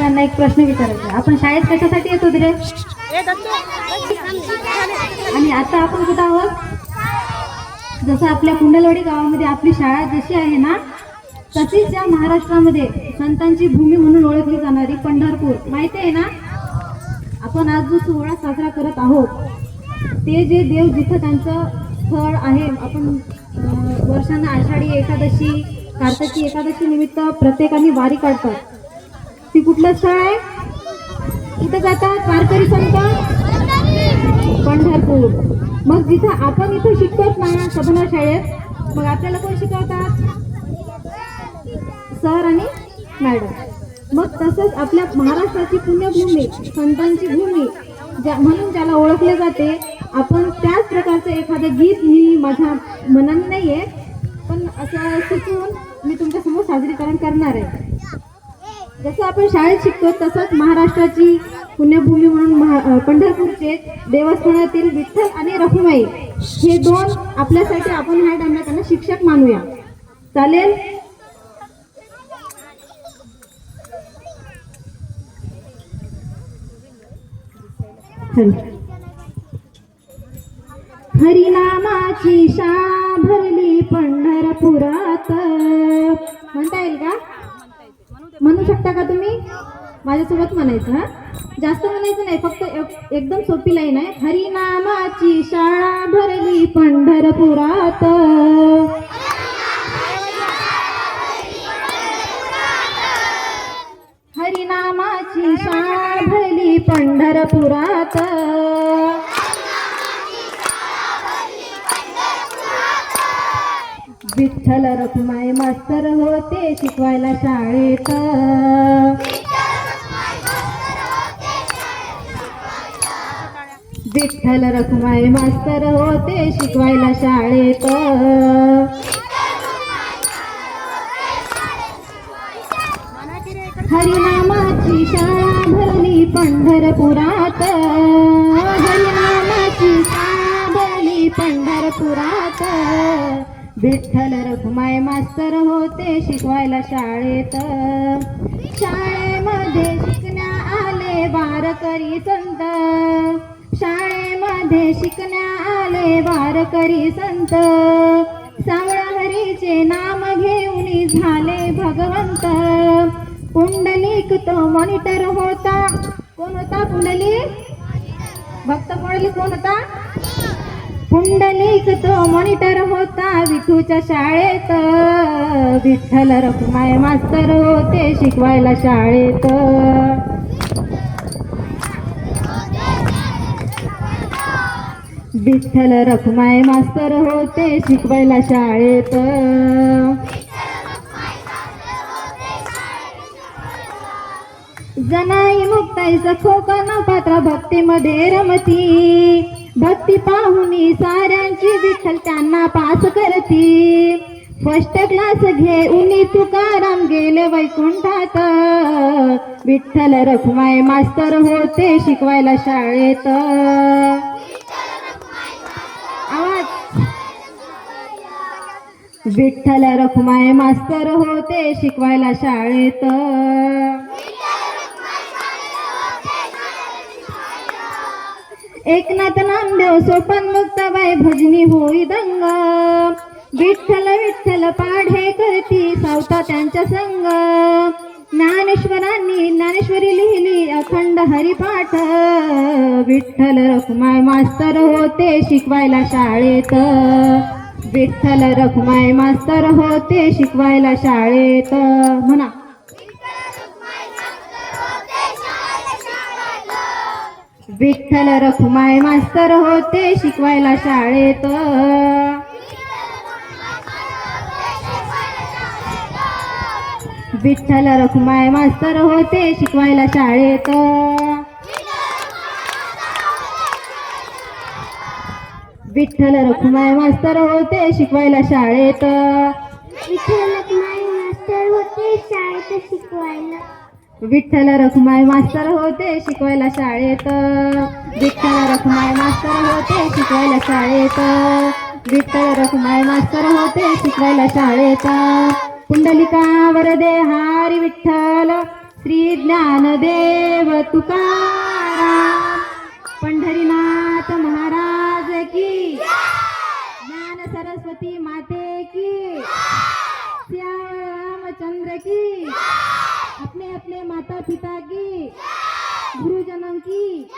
सगळ्यांना एक प्रश्न विचारायचा आहे. आपण शाळेत कशासाठी येतो रे? आणि आता आपण कुठं आहोत? जसं आपल्या कुंडलवाडी गावामध्ये आपली शाळा जशी आहे ना, तशीच या महाराष्ट्रामध्ये संतांची भूमी म्हणून ओळखली जाणारी पंढरपूर माहिती आहे ना. आपण आज जो सोहळा साजरा करत आहोत ते जे देव जिथं त्यांचं स्थळ आहे, आपण वर्षांना आषाढी एकादशी, कार्तिकी एकादशी निमित्त प्रत्येकाने वारी काढतात. ती कुठलं स्थळ आहे? इथं जातात वारकरी संत पंढरपूर. मग जिथं आपण इथं शिकतोच ना सदना शाळेत, मग आपल्याला कोण शिकवतात? सर आणि मॅडम. मग तसंच आपल्या महाराष्ट्राची पुण्यभूमी, संतांची भूमी म्हणून ज्याला ओळखले जाते, आपण त्याच प्रकारचं एखादं गीत मी माझ्या मनाने नाहीये पण असं सुचवून मी तुमच्यासमोर साजरीकरण करणार आहे. जसं आपण शाळेत शिकतो तसंच महाराष्ट्राची पुण्यभूमी म्हणून पंढरपूरचे देवस्थानातील विठ्ठल आणि रखुमाई हे दोन आपल्यासाठी आपण ह्या टाइमला त्यांना शिक्षक मानूया. चालेल? हरिनामाची शाळा भरली पंढरपुरात. म्हणता येईल का? म्हणू शकता का तुम्ही? माझ्यासोबत म्हणायचं. हा, जास्त म्हणायचं नाही, फक्त एकदम सोपी लाईन आहे. हरिनामाची शाळा भरली पंढरपुरात, हरिनामाची शाळा भरली पंढरपुरात. विठ्ठल रखुमाई मास्तर होते शिकवायला शाळेत. विठ्ठल रखुमाई मास्तर होते शिकवायला शाळेत. हरिनामाची शाळा भरली पंढरपुरात, हरिनामाची शाळा भरली पंढरपुरात. विठ्ठल रखुमाई मास्तर होते शिकवायला शाळेत. शाळेमध्ये शिकण्या आले वारकरी संत, शाळेमध्ये शिकण्या आले वारकरी संत. सावळा हरीचे नाम घेऊन झाले भगवंत. पुंडलिक तो मॉनिटर होता. कोण होता पुंडलिक? भक्त पुंडलिक कोण होता? पुंडलिक तो मॉनिटर होता विठूच्या शाळेत. विठ्ठल रखुमाई मास्तर होते शिकवायला शाळेत. विठ्ठल रखुमाई मास्तर होते शिकवायला शाळेत. जनाई मुक्ताई सखोका न पात्र भक्तीमध्ये रमती. भक्ती पाहुनी साऱ्यांची विठ्ठल त्यांना पास करती. फर्स्ट क्लास घेऊन तुकाराम गेले वैकुंठात. विठ्ठल रखुमाई मास्तर होते शिकवायला शाळेत. आवाज. विठ्ठल रखुमाई मास्तर होते शिकवायला शाळेत. एकनाथ नामदेव सोपान मुक्ताबाई भजनी होई दंग. विठ्ठल विठ्ठल पाढे करती सावता त्यांच्या संग. ज्ञानेश्वरांनी ज्ञानेश्वरी लिहिली अखंड हरिपाठ. विठ्ठल रखुमाई मास्तर होते शिकवायला शाळेत. विठ्ठल रखुमाई मास्तर होते शिकवायला शाळेत. म्हणा. विठ्ठल रखुमाई मास्तर होते शिकवायला शाळेत. विठ्ठल रखुमाई मास्तर होते शिकवायला शाळेत. विठ्ठल रखुमाई मास्तर होते शिकवायला शाळेत. विठ्ठल रखुमाई मास्तर होते शाळेत शिकवायला. विठ्ठल रखुमाई मास्तर होते शिकवायला शाळेत. विठ्ठल रखुमाई मास्तर होते शिकवायला शाळेत. विठ्ठल रखुमाई मास्तर होते शिकवायला शाळेत. पुंडलिका वरदे हरी विठ्ठल, श्री ज्ञानदेव तुकाराम पंढरीनाथ महाराज की, ज्ञान सरस्वती माते की, श्याम रामचंद्र की, अपने अपने माता पिता की, गुरुजनों की